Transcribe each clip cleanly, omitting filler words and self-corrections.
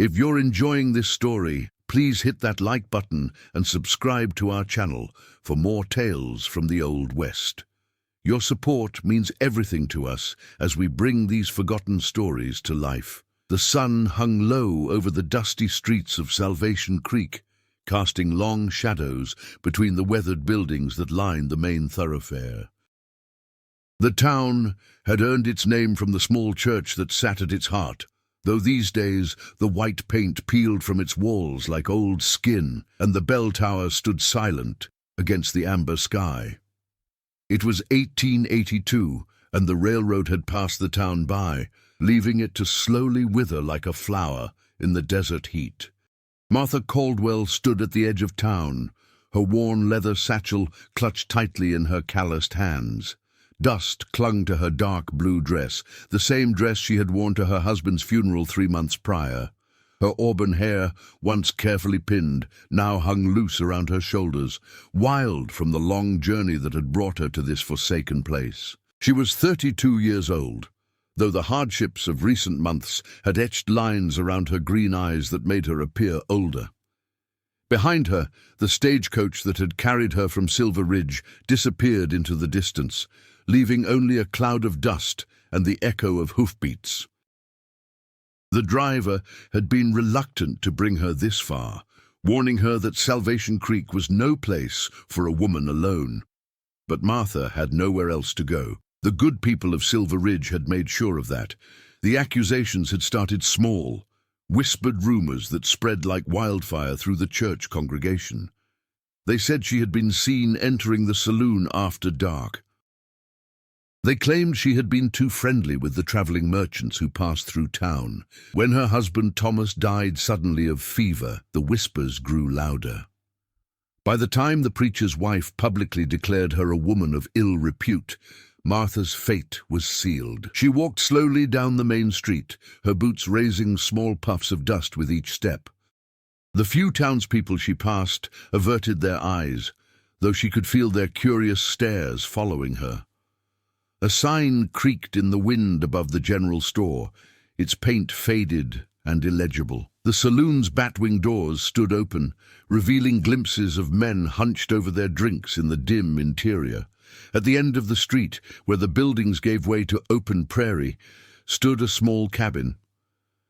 If you're enjoying this story, please hit that like button and subscribe to our channel for more tales from the Old West. Your support means everything to us as we bring these forgotten stories to life. The sun hung low over the dusty streets of Salvation Creek, casting long shadows between the weathered buildings that lined the main thoroughfare. The town had earned its name from the small church that sat at its heart, though these days the white paint peeled from its walls like old skin, and the bell tower stood silent against the amber sky. It was 1882, and the railroad had passed the town by, leaving it to slowly wither like a flower in the desert heat. Martha Caldwell stood at the edge of town, her worn leather satchel clutched tightly in her calloused hands. Dust clung to her dark blue dress, the same dress she had worn to her husband's funeral 3 months prior. Her auburn hair, once carefully pinned, now hung loose around her shoulders, wild from the long journey that had brought her to this forsaken place. She was 32 years old, though the hardships of recent months had etched lines around her green eyes that made her appear older. Behind her, the stagecoach that had carried her from Silver Ridge disappeared into the distance, leaving only a cloud of dust and the echo of hoofbeats. The driver had been reluctant to bring her this far, warning her that Salvation Creek was no place for a woman alone. But Martha had nowhere else to go. The good people of Silver Ridge had made sure of that. The accusations had started small, whispered rumors that spread like wildfire through the church congregation. They said she had been seen entering the saloon after dark. They claimed she had been too friendly with the traveling merchants who passed through town. When her husband Thomas died suddenly of fever, the whispers grew louder. By the time the preacher's wife publicly declared her a woman of ill repute, Martha's fate was sealed. She walked slowly down the main street, her boots raising small puffs of dust with each step. The few townspeople she passed averted their eyes, though she could feel their curious stares following her. A sign creaked in the wind above the general store, its paint faded and illegible. The saloon's batwing doors stood open, revealing glimpses of men hunched over their drinks in the dim interior. At the end of the street, where the buildings gave way to open prairie, stood a small cabin.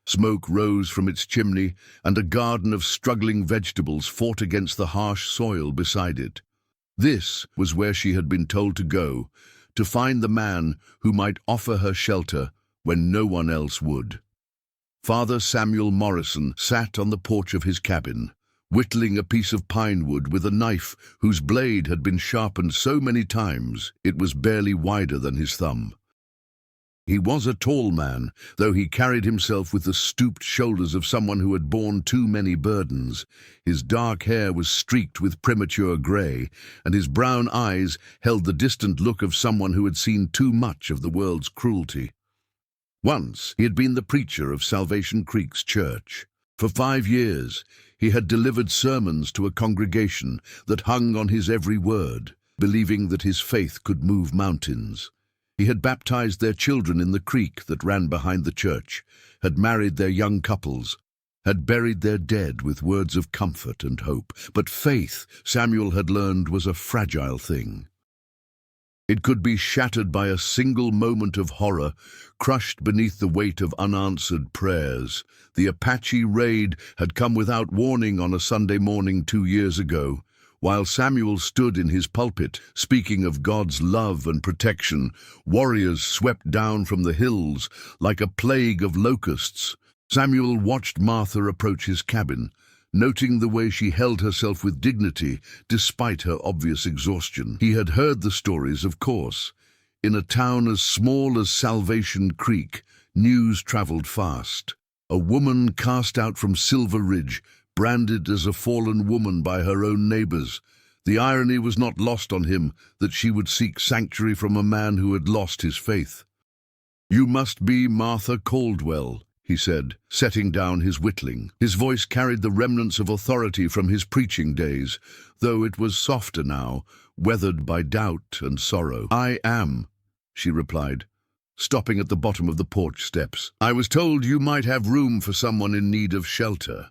Smoke rose from its chimney, and a garden of struggling vegetables fought against the harsh soil beside it. This was where she had been told to go, to find the man who might offer her shelter when no one else would. Father Samuel Morrison sat on the porch of his cabin, whittling a piece of pine wood with a knife whose blade had been sharpened so many times it was barely wider than his thumb. He was a tall man, though he carried himself with the stooped shoulders of someone who had borne too many burdens. His dark hair was streaked with premature grey, and his brown eyes held the distant look of someone who had seen too much of the world's cruelty. Once he had been the preacher of Salvation Creek's church. For 5 years he had delivered sermons to a congregation that hung on his every word, believing that his faith could move mountains. He had baptized their children in the creek that ran behind the church, had married their young couples, had buried their dead with words of comfort and hope. But faith, Samuel had learned, was a fragile thing. It could be shattered by a single moment of horror, crushed beneath the weight of unanswered prayers. The Apache raid had come without warning on a Sunday morning 2 years ago. While Samuel stood in his pulpit, speaking of God's love and protection, warriors swept down from the hills like a plague of locusts. Samuel watched Martha approach his cabin, noting the way she held herself with dignity despite her obvious exhaustion. He had heard the stories, of course. In a town as small as Salvation Creek, news traveled fast. A woman cast out from Silver Ridge, branded as a fallen woman by her own neighbors. The irony was not lost on him that she would seek sanctuary from a man who had lost his faith. "You must be Martha Caldwell," he said, setting down his whittling. His voice carried the remnants of authority from his preaching days, though it was softer now, weathered by doubt and sorrow. "I am," she replied, stopping at the bottom of the porch steps. "I was told you might have room for someone in need of shelter."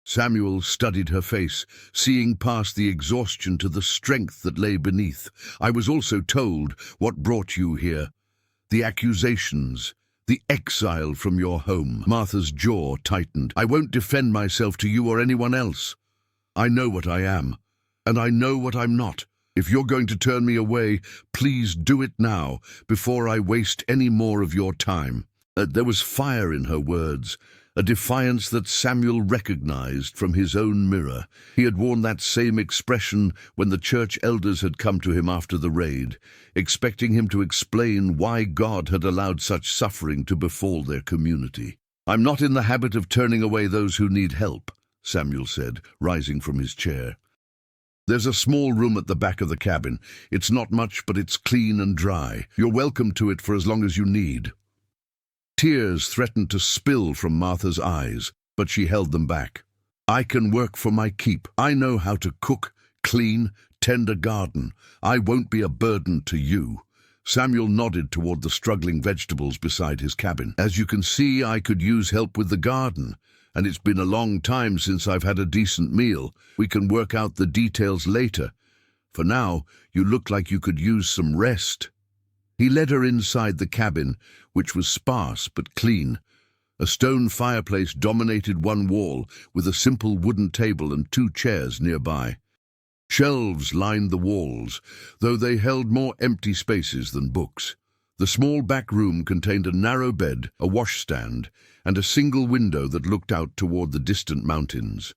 Samuel studied her face, seeing past the exhaustion to the strength that lay beneath. "I was also told what brought you here. The accusations, the exile from your home." Martha's jaw tightened. "I won't defend myself to you or anyone else. I know what I am, and I know what I'm not. If you're going to turn me away, please do it now, before I waste any more of your time." There was fire in her words, a defiance that Samuel recognized from his own mirror. He had worn that same expression when the church elders had come to him after the raid, expecting him to explain why God had allowed such suffering to befall their community. "I'm not in the habit of turning away those who need help," Samuel said, rising from his chair. "There's a small room at the back of the cabin. It's not much, but it's clean and dry. You're welcome to it for as long as you need." Tears threatened to spill from Martha's eyes, but she held them back. "I can work for my keep. I know how to cook, clean, tend a garden. I won't be a burden to you." Samuel nodded toward the struggling vegetables beside his cabin. "As you can see, I could use help with the garden, and it's been a long time since I've had a decent meal. We can work out the details later. For now, you look like you could use some rest." He led her inside the cabin, which was sparse but clean. A stone fireplace dominated one wall, with a simple wooden table and 2 chairs nearby. Shelves lined the walls, though they held more empty spaces than books. The small back room contained a narrow bed, a washstand, and a single window that looked out toward the distant mountains.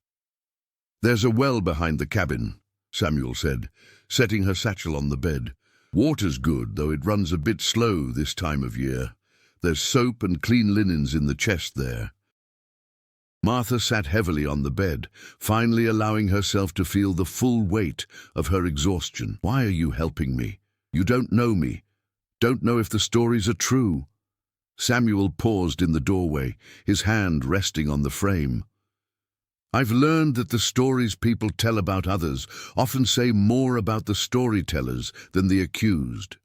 "There's a well behind the cabin," Samuel said, setting her satchel on the bed. "Water's good, though it runs a bit slow this time of year. There's soap and clean linens in the chest there." Martha sat heavily on the bed, finally allowing herself to feel the full weight of her exhaustion. "Why are you helping me? You don't know me. Don't know if the stories are true." Samuel paused in the doorway, his hand resting on the frame. "I've learned that the stories people tell about others often say more about the storytellers than the accused.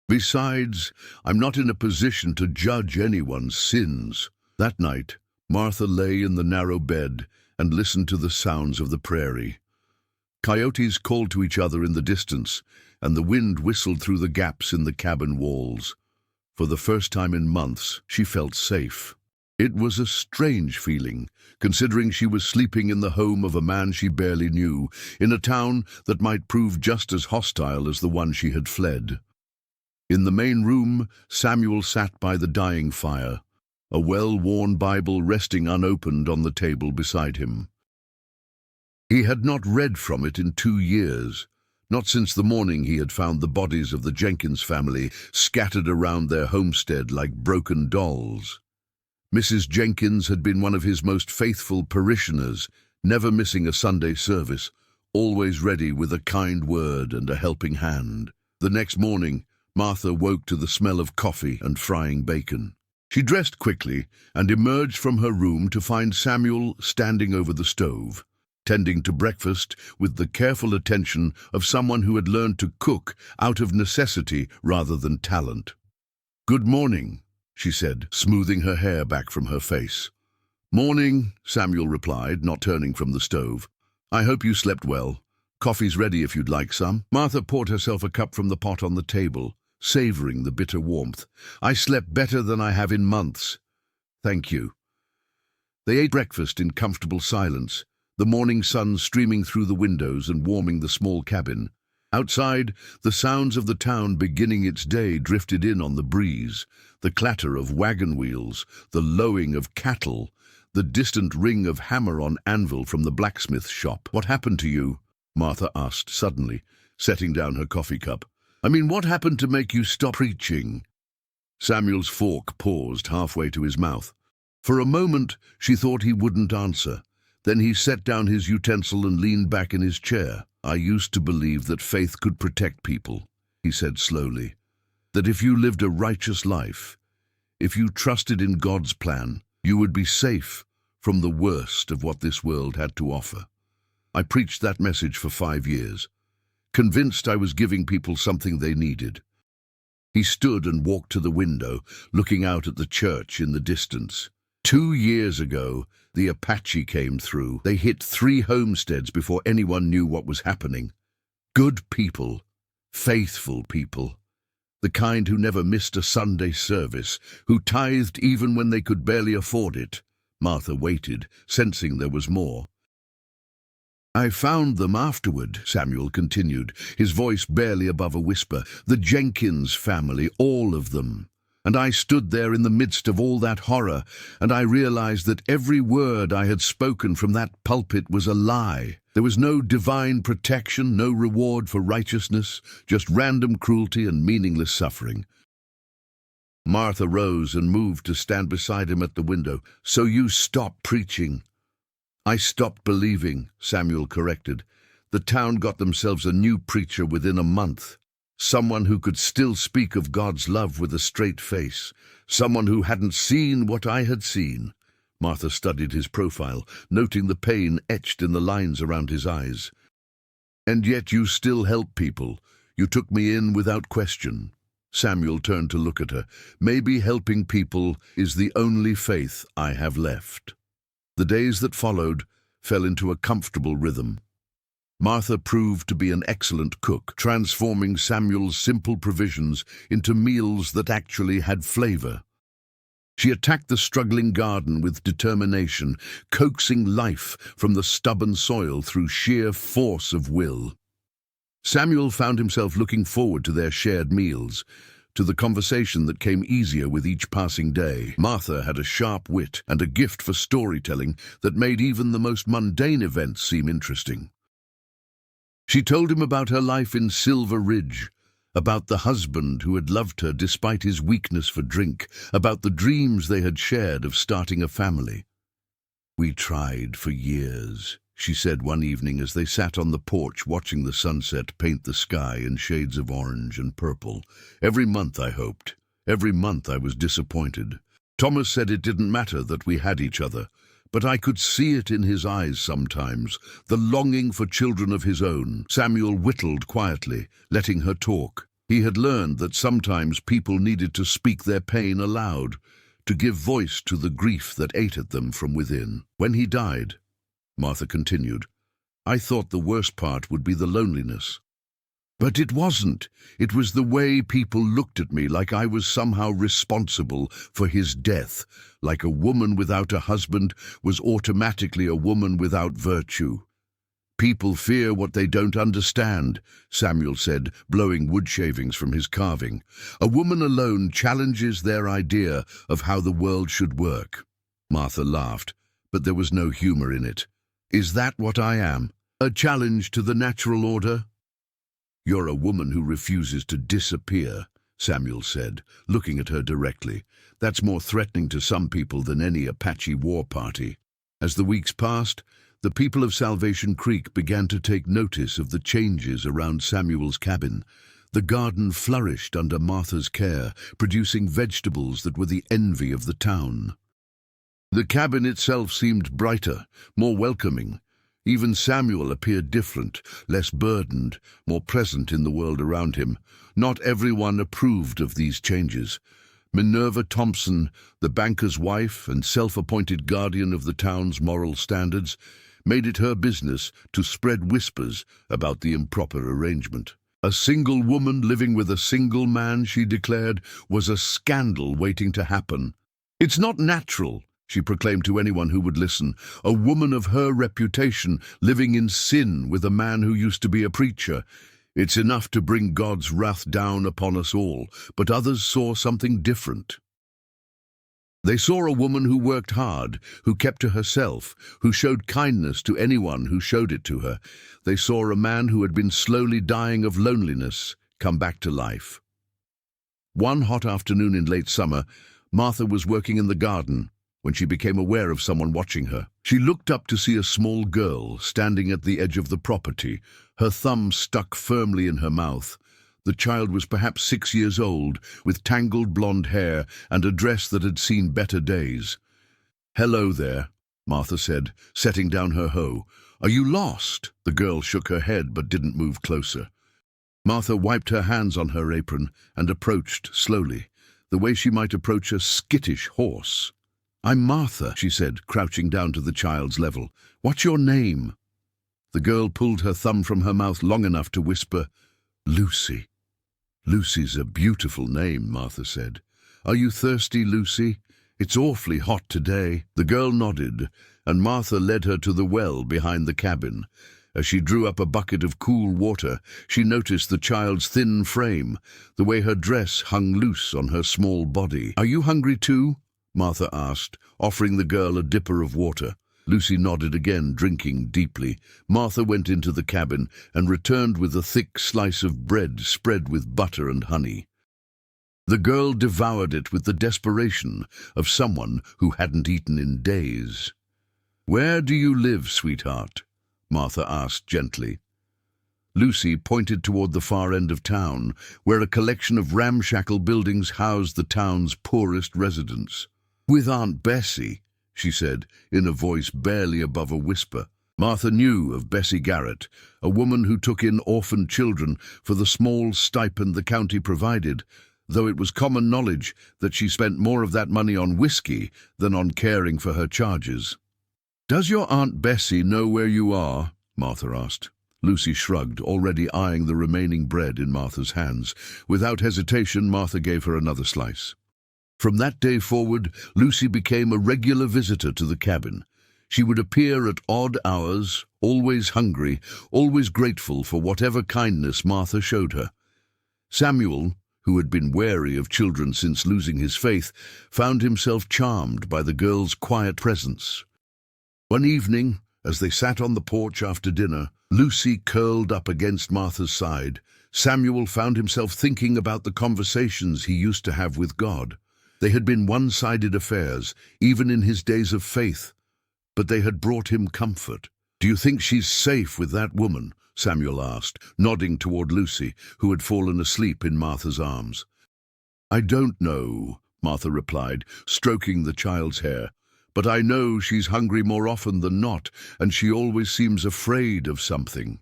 Besides, I'm not in a position to judge anyone's sins." That night, Martha lay in the narrow bed and listened to the sounds of the prairie. Coyotes called to each other in the distance, and the wind whistled through the gaps in the cabin walls. For the first time in months, she felt safe. It was a strange feeling, considering she was sleeping in the home of a man she barely knew, in a town that might prove just as hostile as the one she had fled. In the main room, Samuel sat by the dying fire, a well-worn Bible resting unopened on the table beside him. He had not read from it in 2 years, not since the morning he had found the bodies of the Jenkins family scattered around their homestead like broken dolls. Mrs. Jenkins had been one of his most faithful parishioners, never missing a Sunday service, always ready with a kind word and a helping hand. The next morning, Martha woke to the smell of coffee and frying bacon. She dressed quickly and emerged from her room to find Samuel standing over the stove, tending to breakfast with the careful attention of someone who had learned to cook out of necessity rather than talent. "Good morning," she said, smoothing her hair back from her face. "Morning," Samuel replied, not turning from the stove. "I hope you slept well. Coffee's ready if you'd like some." Martha poured herself a cup from the pot on the table, savoring the bitter warmth. "I slept better than I have in months. Thank you." They ate breakfast in comfortable silence, the morning sun streaming through the windows and warming the small cabin. Outside, the sounds of the town beginning its day drifted in on the breeze, the clatter of wagon wheels, the lowing of cattle, the distant ring of hammer on anvil from the blacksmith shop. "What happened to you?" Martha asked suddenly, setting down her coffee cup. "I mean, what happened to make you stop preaching?" Samuel's fork paused halfway to his mouth. For a moment, she thought he wouldn't answer. Then he set down his utensil and leaned back in his chair. "I used to believe that faith could protect people," he said slowly. "That if you lived a righteous life, if you trusted in God's plan, you would be safe from the worst of what this world had to offer. I preached that message for 5 years, convinced I was giving people something they needed. He stood and walked to the window, looking out at the church in the distance. 2 years ago, the Apache came through. They hit 3 homesteads before anyone knew what was happening. Good people, faithful people, the kind who never missed a Sunday service, who tithed even when they could barely afford it. Martha waited, sensing there was more. "I found them afterward," Samuel continued, his voice barely above a whisper. "The Jenkins family, all of them. And I stood there in the midst of all that horror, and I realized that every word I had spoken from that pulpit was a lie. There was no divine protection, no reward for righteousness, just random cruelty and meaningless suffering." Martha rose and moved to stand beside him at the window. "So you stopped preaching?" "I stopped believing," Samuel corrected. "The town got themselves a new preacher within a month. Someone who could still speak of God's love with a straight face. Someone who hadn't seen what I had seen." Martha studied his profile, noting the pain etched in the lines around his eyes. "And yet you still help people. You took me in without question." Samuel turned to look at her. "Maybe helping people is the only faith I have left." The days that followed fell into a comfortable rhythm. Martha proved to be an excellent cook, transforming Samuel's simple provisions into meals that actually had flavor. She attacked the struggling garden with determination, coaxing life from the stubborn soil through sheer force of will. Samuel found himself looking forward to their shared meals, to the conversation that came easier with each passing day. Martha had a sharp wit and a gift for storytelling that made even the most mundane events seem interesting. She told him about her life in Silver Ridge, about the husband who had loved her despite his weakness for drink, about the dreams they had shared of starting a family. "We tried for years," she said one evening as they sat on the porch watching the sunset paint the sky in shades of orange and purple. "Every month I hoped. Every month I was disappointed. Thomas said it didn't matter that we had each other, but I could see it in his eyes sometimes, the longing for children of his own." Samuel whittled quietly, letting her talk. He had learned that sometimes people needed to speak their pain aloud, to give voice to the grief that ate at them from within. "When he died," Martha continued, "I thought the worst part would be the loneliness. But it wasn't. It was the way people looked at me, like I was somehow responsible for his death, like a woman without a husband was automatically a woman without virtue. People fear what they don't understand," Samuel said, blowing wood shavings from his carving. "A woman alone challenges their idea of how the world should work." Martha laughed, but there was no humor in it. "Is that what I am? A challenge to the natural order?" "You're a woman who refuses to disappear," Samuel said, looking at her directly. "That's more threatening to some people than any Apache war party." As the weeks passed, the people of Salvation Creek began to take notice of the changes around Samuel's cabin. The garden flourished under Martha's care, producing vegetables that were the envy of the town. The cabin itself seemed brighter, more welcoming. Even Samuel appeared different, less burdened, more present in the world around him. Not everyone approved of these changes. Minerva Thompson, the banker's wife and self-appointed guardian of the town's moral standards, made it her business to spread whispers about the improper arrangement. A single woman living with a single man, she declared, was a scandal waiting to happen. "It's not natural," she proclaimed to anyone who would listen. "A woman of her reputation living in sin with a man who used to be a preacher. It's enough to bring God's wrath down upon us all." But others saw something different. They saw a woman who worked hard, who kept to herself, who showed kindness to anyone who showed it to her. They saw a man who had been slowly dying of loneliness come back to life. One hot afternoon in late summer, Martha was working in the garden when she became aware of someone watching her. She looked up to see a small girl standing at the edge of the property, her thumb stuck firmly in her mouth. The child was perhaps 6 years old, with tangled blonde hair and a dress that had seen better days. "Hello there," Martha said, setting down her hoe. "Are you lost?" The girl shook her head but didn't move closer. Martha wiped her hands on her apron and approached slowly, the way she might approach a skittish horse. "I'm Martha," she said, crouching down to the child's level. "What's your name?" The girl pulled her thumb from her mouth long enough to whisper, "Lucy." "Lucy's a beautiful name," Martha said. "Are you thirsty, Lucy? It's awfully hot today." The girl nodded, and Martha led her to the well behind the cabin. As she drew up a bucket of cool water, she noticed the child's thin frame, the way her dress hung loose on her small body. "Are you hungry too?" Martha asked, offering the girl a dipper of water. Lucy nodded again, drinking deeply. Martha went into the cabin and returned with a thick slice of bread spread with butter and honey. The girl devoured it with the desperation of someone who hadn't eaten in days. "Where do you live, sweetheart?" Martha asked gently. Lucy pointed toward the far end of town, where a collection of ramshackle buildings housed the town's poorest residents. "With Aunt Bessie," she said, in a voice barely above a whisper. Martha knew of Bessie Garrett, a woman who took in orphaned children for the small stipend the county provided, though it was common knowledge that she spent more of that money on whiskey than on caring for her charges. "Does your Aunt Bessie know where you are?" Martha asked. Lucy shrugged, already eyeing the remaining bread in Martha's hands. Without hesitation, Martha gave her another slice. From that day forward, Lucy became a regular visitor to the cabin. She would appear at odd hours, always hungry, always grateful for whatever kindness Martha showed her. Samuel, who had been wary of children since losing his faith, found himself charmed by the girl's quiet presence. One evening, as they sat on the porch after dinner, Lucy curled up against Martha's side. Samuel found himself thinking about the conversations he used to have with God. They had been one-sided affairs, even in his days of faith, but they had brought him comfort. "Do you think she's safe with that woman?" Samuel asked, nodding toward Lucy, who had fallen asleep in Martha's arms. "I don't know," Martha replied, stroking the child's hair. "But I know she's hungry more often than not, and she always seems afraid of something."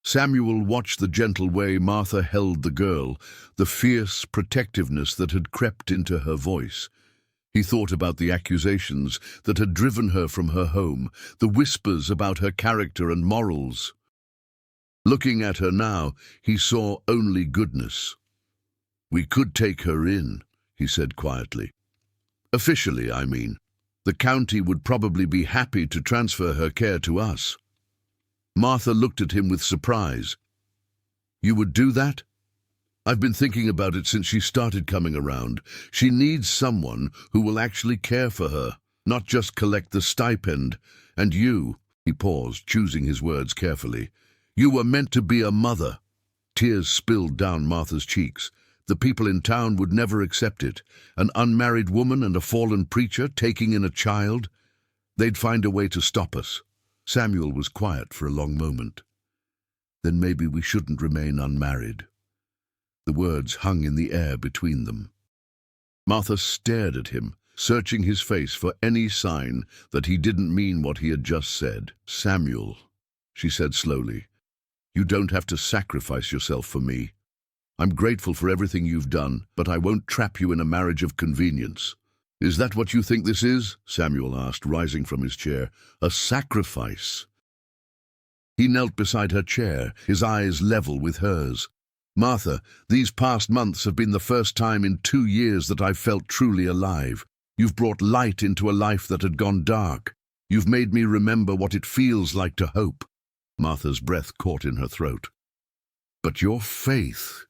Samuel watched the gentle way Martha held the girl, the fierce protectiveness that had crept into her voice. He thought about the accusations that had driven her from her home, the whispers about her character and morals. Looking at her now, he saw only goodness. "We could take her in," he said quietly. "Officially, I mean. The county would probably be happy to transfer her care to us." Martha looked at him with surprise. "You would do that?" "I've been thinking about it since she started coming around. She needs someone who will actually care for her, not just collect the stipend. And you," he paused, choosing his words carefully, "you were meant to be a mother." Tears spilled down Martha's cheeks. The people in town would never accept it. An unmarried woman and a fallen preacher taking in a child. They'd find a way to stop us. Samuel was quiet for a long moment. "Then maybe we shouldn't remain unmarried." The words hung in the air between them. Martha stared at him, searching his face for any sign that he didn't mean what he had just said. "Samuel," she said slowly, "you don't have to sacrifice yourself for me. I'm grateful for everything you've done, but I won't trap you in a marriage of convenience." "Is that what you think this is?" Samuel asked, rising from his chair. "A sacrifice?" He knelt beside her chair, his eyes level with hers. "Martha, these past months have been the first time in 2 years that I've felt truly alive. You've brought light into a life that had gone dark. You've made me remember what it feels like to hope." Martha's breath caught in her throat. "But your faith—"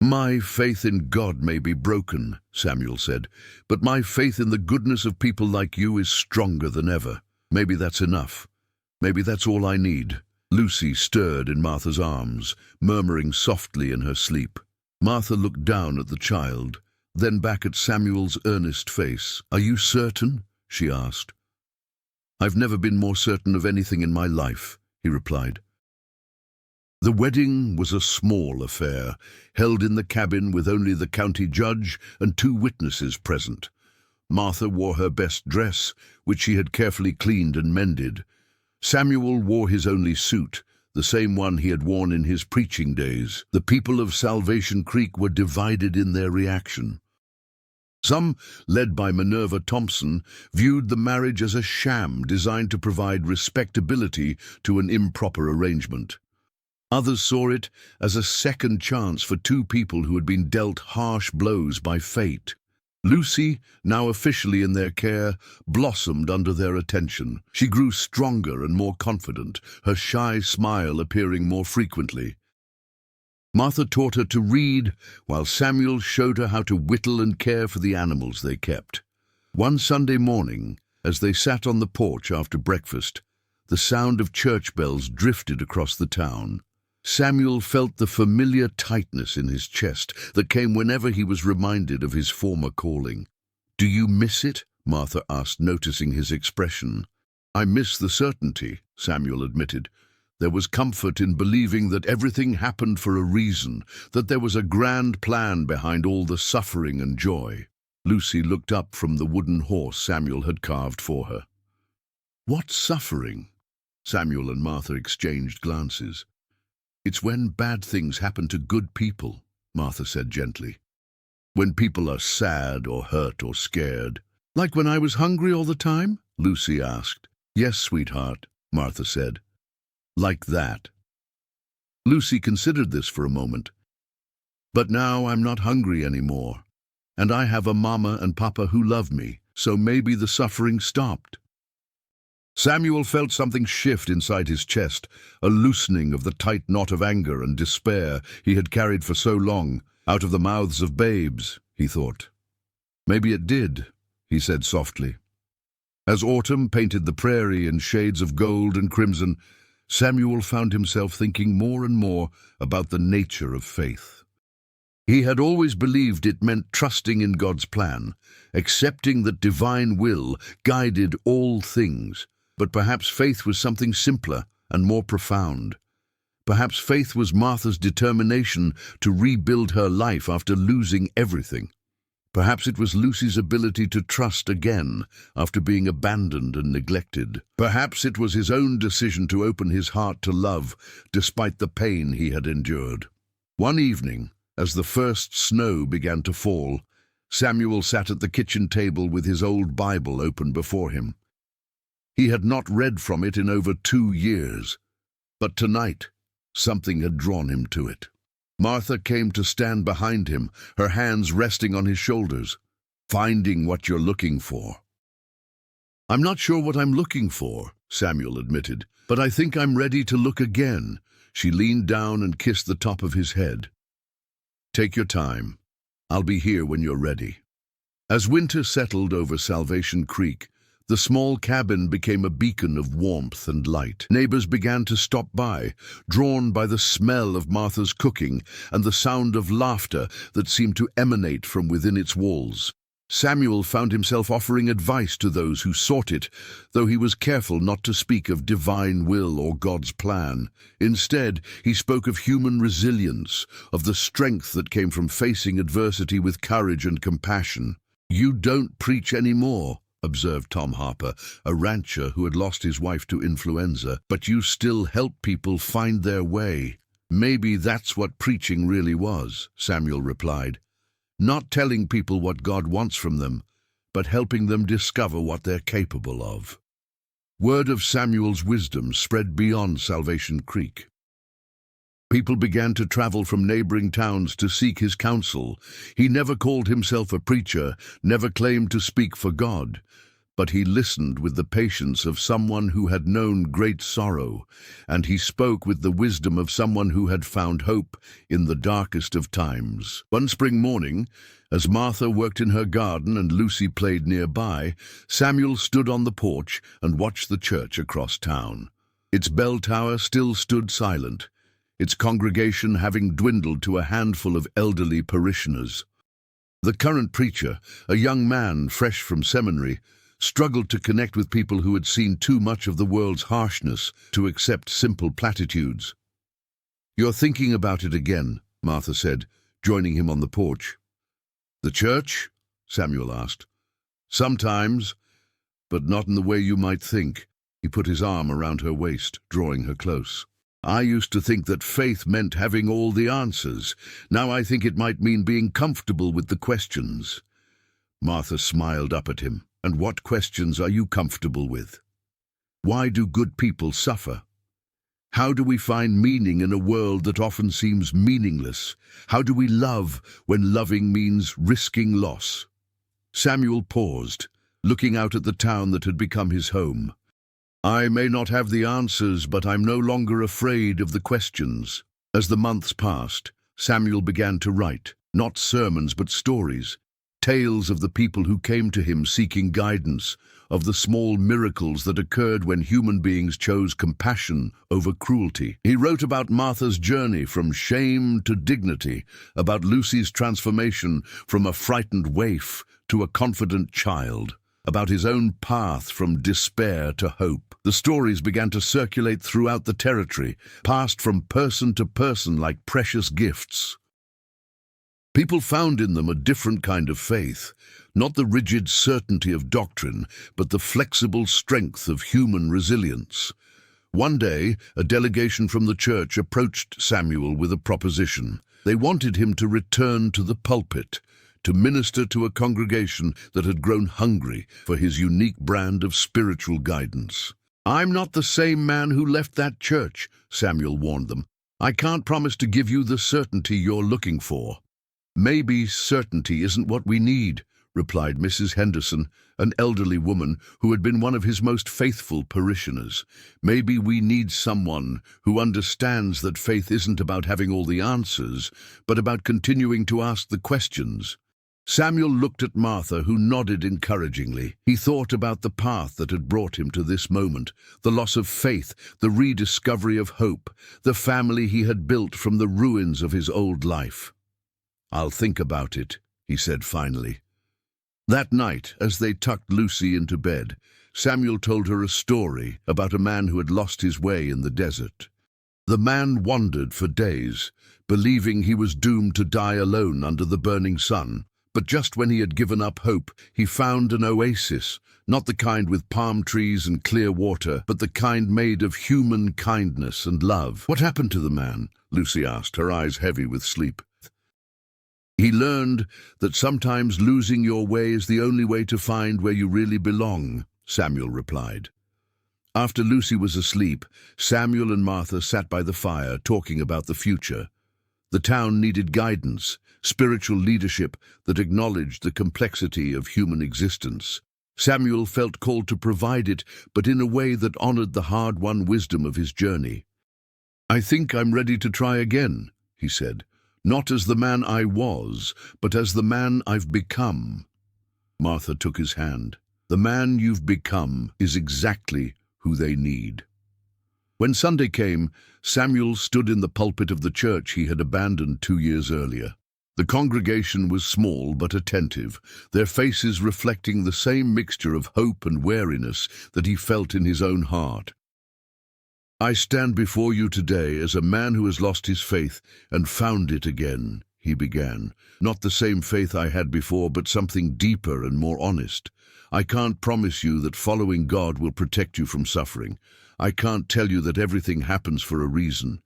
"My faith in God may be broken," Samuel said, "but my faith in the goodness of people like you is stronger than ever. Maybe that's enough. Maybe that's all I need." Lucy stirred in Martha's arms, murmuring softly in her sleep. Martha looked down at the child, then back at Samuel's earnest face. "Are you certain?" she asked. "I've never been more certain of anything in my life," he replied. The wedding was a small affair, held in the cabin with only the county judge and 2 witnesses present. Martha wore her best dress, which she had carefully cleaned and mended. Samuel wore his only suit, the same one he had worn in his preaching days. The people of Salvation Creek were divided in their reaction. Some, led by Minerva Thompson, viewed the marriage as a sham designed to provide respectability to an improper arrangement. Others saw it as a second chance for two people who had been dealt harsh blows by fate. Lucy, now officially in their care, blossomed under their attention. She grew stronger and more confident, her shy smile appearing more frequently. Martha taught her to read, while Samuel showed her how to whittle and care for the animals they kept. One Sunday morning, as they sat on the porch after breakfast, the sound of church bells drifted across the town. Samuel felt the familiar tightness in his chest that came whenever he was reminded of his former calling. "Do you miss it?" Martha asked, noticing his expression. "I miss the certainty," Samuel admitted. There was comfort in believing that everything happened for a reason, that there was a grand plan behind all the suffering and joy. Lucy looked up from the wooden horse Samuel had carved for her. "What suffering?" Samuel and Martha exchanged glances. "It's when bad things happen to good people," Martha said gently. "When people are sad or hurt or scared." "Like when I was hungry all the time?" Lucy asked. "Yes, sweetheart," Martha said. "Like that." Lucy considered this for a moment. "But now I'm not hungry anymore, and I have a mama and papa who love me, so maybe the suffering stopped." Samuel felt something shift inside his chest, a loosening of the tight knot of anger and despair he had carried for so long, out of the mouths of babes, he thought. "Maybe it did," he said softly. As autumn painted the prairie in shades of gold and crimson, Samuel found himself thinking more and more about the nature of faith. He had always believed it meant trusting in God's plan, accepting that divine will guided all things. But perhaps faith was something simpler and more profound. Perhaps faith was Martha's determination to rebuild her life after losing everything. Perhaps it was Lucy's ability to trust again after being abandoned and neglected. Perhaps it was his own decision to open his heart to love despite the pain he had endured. One evening, as the first snow began to fall, Samuel sat at the kitchen table with his old Bible open before him. He had not read from it in over 2 years, but tonight something had drawn him to it. Martha came to stand behind him, her hands resting on his shoulders. "Finding what you're looking for." "I'm not sure what I'm looking for," Samuel admitted, "but I think I'm ready to look again." She leaned down and kissed the top of his head. "Take your time. I'll be here when you're ready." As winter settled over Salvation Creek, the small cabin became a beacon of warmth and light. Neighbors began to stop by, drawn by the smell of Martha's cooking and the sound of laughter that seemed to emanate from within its walls. Samuel found himself offering advice to those who sought it, though he was careful not to speak of divine will or God's plan. Instead, he spoke of human resilience, of the strength that came from facing adversity with courage and compassion. "You don't preach anymore," observed Tom Harper, a rancher who had lost his wife to influenza, "but you still help people find their way." "Maybe that's what preaching really was," Samuel replied. "Not telling people what God wants from them, but helping them discover what they're capable of." Word of Samuel's wisdom spread beyond Salvation Creek. People began to travel from neighboring towns to seek his counsel. He never called himself a preacher, never claimed to speak for God, but he listened with the patience of someone who had known great sorrow, and he spoke with the wisdom of someone who had found hope in the darkest of times. One spring morning, as Martha worked in her garden and Lucy played nearby, Samuel stood on the porch and watched the church across town. Its bell tower still stood silent, its congregation having dwindled to a handful of elderly parishioners. The current preacher, a young man fresh from seminary, struggled to connect with people who had seen too much of the world's harshness to accept simple platitudes. "You're thinking about it again," Martha said, joining him on the porch. "The church?" Samuel asked. "Sometimes, but not in the way you might think." He put his arm around her waist, drawing her close. I used to think that faith meant having all the answers. Now I think it might mean being comfortable with the questions." Martha smiled up at him. "And what questions are you comfortable with? Why do good people suffer? How do we find meaning in a world that often seems meaningless? How do we love when loving means risking loss?" Samuel paused, looking out at the town that had become his home. "I may not have the answers, but I'm no longer afraid of the questions." As the months passed, Samuel began to write, not sermons but stories, tales of the people who came to him seeking guidance, of the small miracles that occurred when human beings chose compassion over cruelty. He wrote about Martha's journey from shame to dignity, about Lucy's transformation from a frightened waif to a confident child, about his own path from despair to hope. The stories began to circulate throughout the territory, passed from person to person like precious gifts. People found in them a different kind of faith, not the rigid certainty of doctrine, but the flexible strength of human resilience. One day, a delegation from the church approached Samuel with a proposition. They wanted him to return to the pulpit, to minister to a congregation that had grown hungry for his unique brand of spiritual guidance. "I'm not the same man who left that church," Samuel warned them. "I can't promise to give you the certainty you're looking for." "Maybe certainty isn't what we need," replied Mrs. Henderson, an elderly woman who had been one of his most faithful parishioners. "Maybe we need someone who understands that faith isn't about having all the answers, but about continuing to ask the questions." Samuel looked at Martha, who nodded encouragingly. He thought about the path that had brought him to this moment, the loss of faith, the rediscovery of hope, the family he had built from the ruins of his old life. "I'll think about it," he said finally. That night, as they tucked Lucy into bed, Samuel told her a story about a man who had lost his way in the desert. The man wandered for days, believing he was doomed to die alone under the burning sun. But just when he had given up hope, he found an oasis, not the kind with palm trees and clear water, but the kind made of human kindness and love. "What happened to the man?" Lucy asked, her eyes heavy with sleep. "He learned that sometimes losing your way is the only way to find where you really belong," Samuel replied. After Lucy was asleep, Samuel and Martha sat by the fire talking about the future. The town needed guidance, spiritual leadership that acknowledged the complexity of human existence. Samuel felt called to provide it, but in a way that honored the hard-won wisdom of his journey. "I think I'm ready to try again," he said. "Not as the man I was, but as the man I've become." Martha took his hand. "The man you've become is exactly who they need." When Sunday came, Samuel stood in the pulpit of the church he had abandoned 2 years earlier. The congregation was small but attentive, their faces reflecting the same mixture of hope and wariness that he felt in his own heart. "I stand before you today as a man who has lost his faith and found it again," he began. "Not the same faith I had before, but something deeper and more honest. I can't promise you that following God will protect you from suffering. I can't tell you that everything happens for a reason.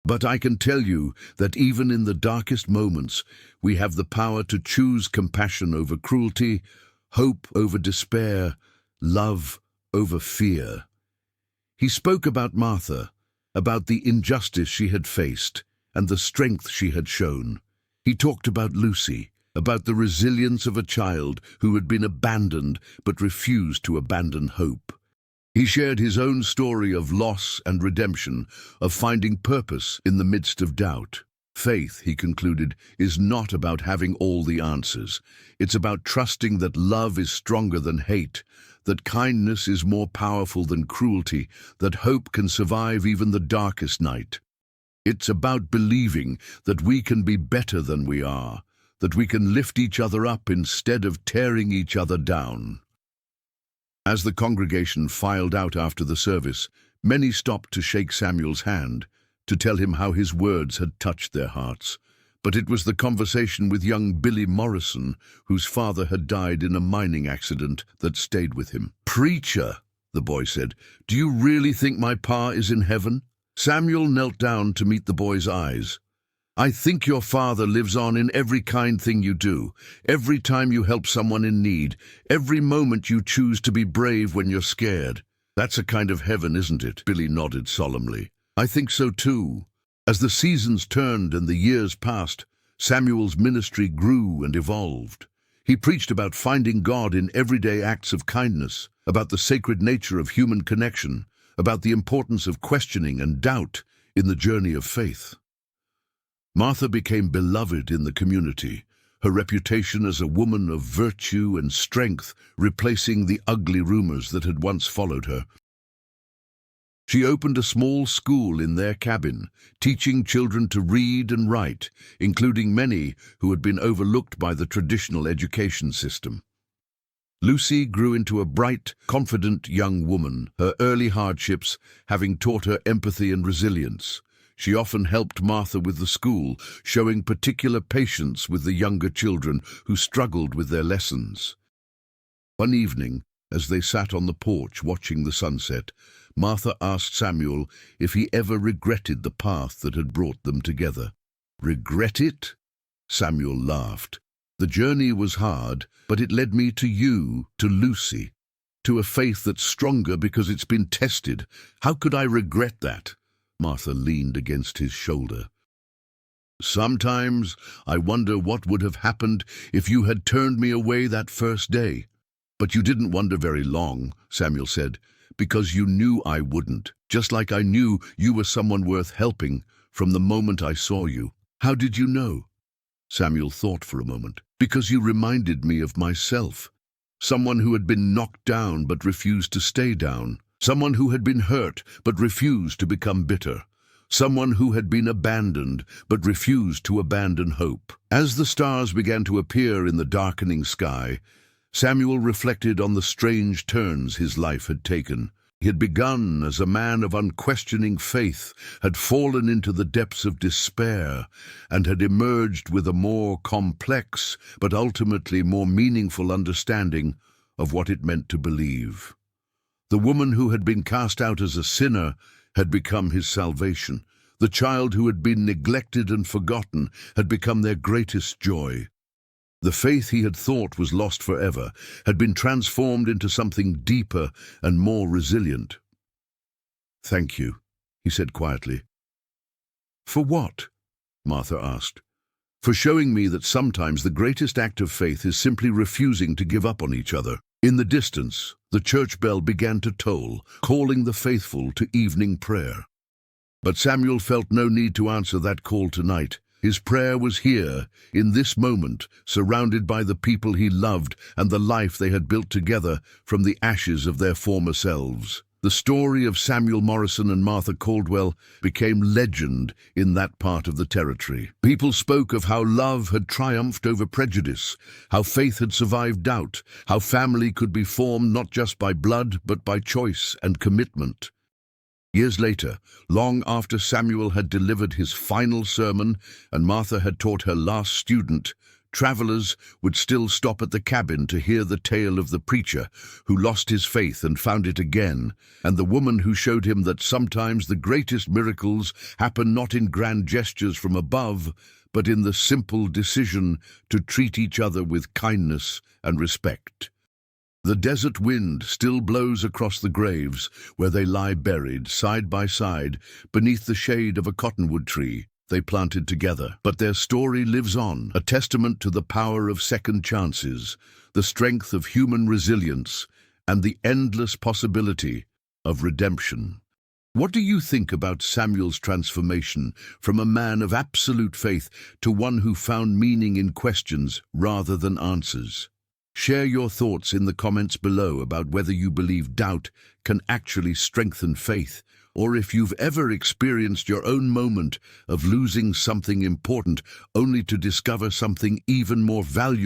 But I can tell you that even in the darkest moments, we have the power to choose compassion over cruelty, hope over despair, love over fear." He spoke about Martha, about the injustice she had faced and the strength she had shown. He talked about Lucy, about the resilience of a child who had been abandoned but refused to abandon hope. He shared his own story of loss and redemption, of finding purpose in the midst of doubt. Faith, he concluded, is not about having all the answers. It's about trusting that love is stronger than hate, that kindness is more powerful than cruelty, that hope can survive even the darkest night. It's about believing that we can be better than we are, that we can lift each other up instead of tearing each other down. As the congregation filed out after the service, many stopped to shake Samuel's hand, to tell him how his words had touched their hearts. But it was the conversation with young Billy Morrison, whose father had died in a mining accident, that stayed with him. "Preacher," the boy said, "do you really think my pa is in heaven?" Samuel knelt down to meet the boy's eyes. "I think your father lives on in every kind thing you do, every time you help someone in need, every moment you choose to be brave when you're scared. That's a kind of heaven, isn't it?" Billy nodded solemnly. "I think so too." As the seasons turned and the years passed, Samuel's ministry grew and evolved. He preached about finding God in everyday acts of kindness, about the sacred nature of human connection, about the importance of questioning and doubt in the journey of faith. Martha became beloved in the community, her reputation as a woman of virtue and strength replacing the ugly rumors that had once followed her. She opened a small school in their cabin, teaching children to read and write, including many who had been overlooked by the traditional education system. Lucy grew into a bright, confident young woman, her early hardships having taught her empathy and resilience. She often helped Martha with the school, showing particular patience with the younger children who struggled with their lessons. One evening, as they sat on the porch watching the sunset, Martha asked Samuel if he ever regretted the path that had brought them together. "Regret it?" Samuel laughed. "The journey was hard, but it led me to you, to Lucy, to a faith that's stronger because it's been tested. How could I regret that?" Martha leaned against his shoulder. "Sometimes I wonder what would have happened if you had turned me away that first day. But you didn't wonder very long," Samuel said, "because you knew I wouldn't, just like I knew you were someone worth helping from the moment I saw you." "How did you know?" Samuel thought for a moment. "Because you reminded me of myself. Someone who had been knocked down but refused to stay down. Someone who had been hurt but refused to become bitter. Someone who had been abandoned but refused to abandon hope." As the stars began to appear in the darkening sky, Samuel reflected on the strange turns his life had taken. He had begun as a man of unquestioning faith, had fallen into the depths of despair, and had emerged with a more complex but ultimately more meaningful understanding of what it meant to believe. The woman who had been cast out as a sinner had become his salvation. The child who had been neglected and forgotten had become their greatest joy. The faith he had thought was lost forever had been transformed into something deeper and more resilient. "Thank you," he said quietly. "For what?" Martha asked. "For showing me that sometimes the greatest act of faith is simply refusing to give up on each other." In the distance, the church bell began to toll, calling the faithful to evening prayer. But Samuel felt no need to answer that call tonight. His prayer was here, in this moment, surrounded by the people he loved and the life they had built together from the ashes of their former selves. The story of Samuel Morrison and Martha Caldwell became legend in that part of the territory. People spoke of how love had triumphed over prejudice, how faith had survived doubt, how family could be formed not just by blood but by choice and commitment. Years later, long after Samuel had delivered his final sermon and Martha had taught her last student, travelers would still stop at the cabin to hear the tale of the preacher who lost his faith and found it again, and the woman who showed him that sometimes the greatest miracles happen not in grand gestures from above, but in the simple decision to treat each other with kindness and respect. The desert wind still blows across the graves where they lie buried, side by side, beneath the shade of a cottonwood tree they planted together. But their story lives on, a testament to the power of second chances, the strength of human resilience, and the endless possibility of redemption. What do you think about Samuel's transformation from a man of absolute faith to one who found meaning in questions rather than answers? Share your thoughts in the comments below about whether you believe doubt can actually strengthen faith, or if you've ever experienced your own moment of losing something important only to discover something even more valuable.